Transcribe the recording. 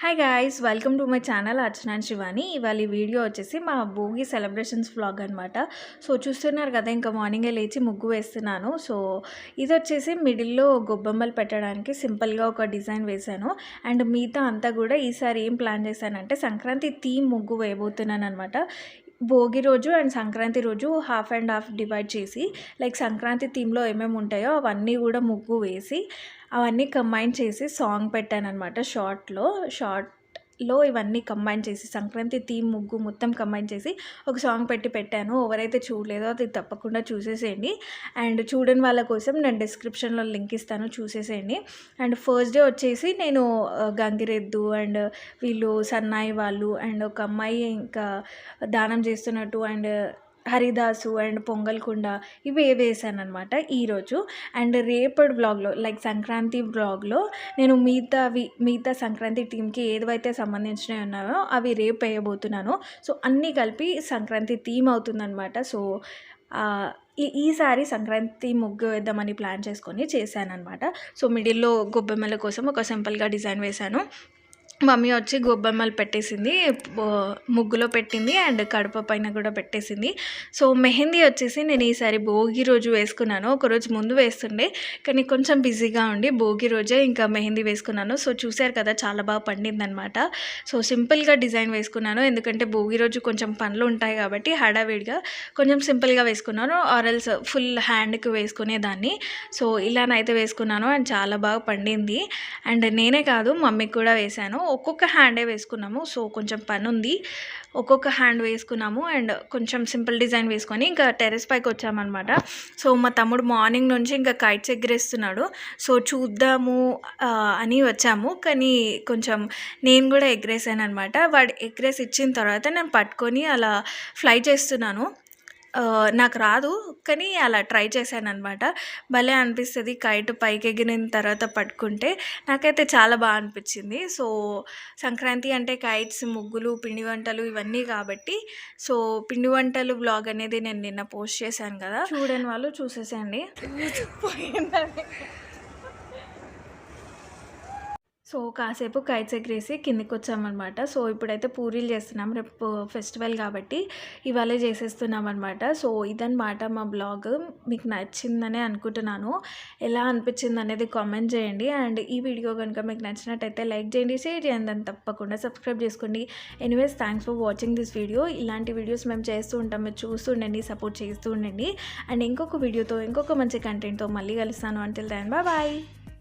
Hi guys, welcome to my channel Archana and Shivani. ఇవాళ ఈ video వచ్చేసి మా భోగి సెలబ్రేషన్స్ వ్లాగ్ అనమాట. సో చూస్తున్నారు కదా, ఇంకా మార్నింగే లేచి ముగ్గు వేస్తున్నాను. సో ఇది వచ్చేసి మిడిల్లో గొబ్బెమ్మలు పెట్టడానికి సింపుల్గా ఒక డిజైన్ వేశాను. అండ్ మిగతా అంతా కూడా ఈసారి ఏం ప్లాన్ చేశానంటే సంక్రాంతి థీమ్ ముగ్గు వేయబోతున్నాను అనమాట. భోగి రోజు అండ్ సంక్రాంతి రోజు హాఫ్ అండ్ హాఫ్ డివైడ్ చేసి, లైక్ సంక్రాంతి థీమ్లో ఏమేమి ఉంటాయో అవన్నీ కూడా ముగ్గు వేసి అవన్నీ కంబైన్ చేసి సాంగ్ పెట్టాను అనమాట. షార్ట్లో ఇవన్నీ కంబైన్ చేసి సంక్రాంతి థీమ్ ముగ్గు మొత్తం కంబైన్ చేసి ఒక సాంగ్ పెట్టాను. ఎవరైతే చూడలేదో అది తప్పకుండా చూసేసేయండి. అండ్ చూడని వాళ్ళ కోసం నేను డిస్క్రిప్షన్లో లింక్ ఇస్తాను, చూసేసేయండి. అండ్ ఫస్ట్ డే వచ్చేసి నేను గంగిరెద్దు అండ్ వీళ్ళు సన్నాయి వాళ్ళు అండ్ ఒక అమ్మాయి ఇంకా దానం చేస్తున్నట్టు అండ్ హరిదాసు అండ్ పొంగల్ కుండ ఇవి వేసాను అనమాట ఈరోజు. అండ్ రేపటి బ్లాగ్లో లైక్ సంక్రాంతి బ్లాగ్లో నేను మిగతా సంక్రాంతి టీంకి ఏదైతే సంబంధించినవి ఉన్నాయో అవి రేపు వేయబోతున్నాను. సో అన్నీ కలిపి సంక్రాంతి థీమ్ అవుతుందన్నమాట. సో ఈసారి సంక్రాంతి ముగ్గు వేద్దామని ప్లాన్ చేసుకొని చేశానమాట. సో మిడిల్లో గొబ్బెమ్మల కోసం ఒక సింపుల్గా డిజైన్ వేశాను. మమ్మీ వచ్చి గొబ్బెమ్మలు పెట్టేసింది, ముగ్గులో పెట్టింది అండ్ కడప పైన కూడా పెట్టేసింది. సో మెహందీ వచ్చేసి నేను ఈసారి భోగి రోజు వేసుకున్నాను. ఒకరోజు ముందు వేస్తుండే కానీ కొంచెం బిజీగా ఉండి భోగి రోజే ఇంకా మెహందీ వేసుకున్నాను. సో చూశారు కదా, చాలా బాగా పండిందనమాట. సో సింపుల్గా డిజైన్ వేసుకున్నాను, ఎందుకంటే భోగి రోజు కొంచెం పనులు ఉంటాయి కాబట్టి హడావిడిగా కొంచెం సింపుల్గా వేసుకున్నాను. ఆరల్స్ ఫుల్ హ్యాండ్కి వేసుకునేదాన్ని. సో ఇలానైతే వేసుకున్నాను అండ్ చాలా బాగా పండింది. అండ్ నేనే కాదు, మమ్మీకి కూడా వేశాను. ఒక్కొక్క హ్యాండే వేసుకున్నాము. సో కొంచెం పని ఉంది, ఒక్కొక్క హ్యాండ్ వేసుకున్నాము అండ్ కొంచెం సింపుల్ డిజైన్ వేసుకొని ఇంకా టెర్రస్ పైకి వచ్చామన్నమాట. సో మా తమ్ముడు మార్నింగ్ నుంచి ఇంకా కైట్స్ ఎగరేస్తున్నాడు. సో చూద్దాము అని వచ్చాము, కానీ కొంచెం నేను కూడా ఎగరేసాను అనమాట. వాడు ఎగరేసి ఇచ్చిన తర్వాత నేను పట్టుకొని అలా ఫ్లై చేస్తున్నాను. నాకు రాదు కానీ అలా ట్రై చేశాను అనమాట. భలే అనిపిస్తుంది కైట్ పైకి ఎగిరిన తర్వాత పట్టుకుంటే, నాకైతే చాలా బాగా అనిపించింది. సో సంక్రాంతి అంటే కైట్స్, ముగ్గులు, పిండి వంటలు ఇవన్నీ కాబట్టి సో పిండి వంటలు బ్లాగ్ అనేది నేను నిన్న పోస్ట్ చేశాను కదా, చూడని వాళ్ళు చూసేసండి. సో కాసేపు కైట్స్ ఎగరేసి కిందికి వచ్చామన్నమాట. సో ఇప్పుడైతే పూరీలు చేస్తున్నాం, రేపు ఫెస్టివల్ కాబట్టి ఇవాళే చేసేస్తున్నాం అనమాట. సో ఇదన్నమాట మా బ్లాగ్. మీకు నచ్చిందనే అనుకుంటున్నాను. ఎలా అనిపించింది అనేది కామెంట్ చేయండి. అండ్ ఈ వీడియో కనుక మీకు నచ్చినట్టయితే లైక్ చేయండి, షేర్ చేయండి, దాన్ని తప్పకుండా సబ్స్క్రైబ్ చేసుకోండి. Anyways thanks for watching this video. ఇలాంటి వీడియోస్ మేము చేస్తూ ఉంటాం, మీరు చూస్తూ ఉండండి, సపోర్ట్ చేస్తూ ఉండండి. అండ్ ఇంకొక వీడియోతో ఇంకొక మంచి కంటెంట్తో మళ్ళీ కలుస్తాను. Until then bye.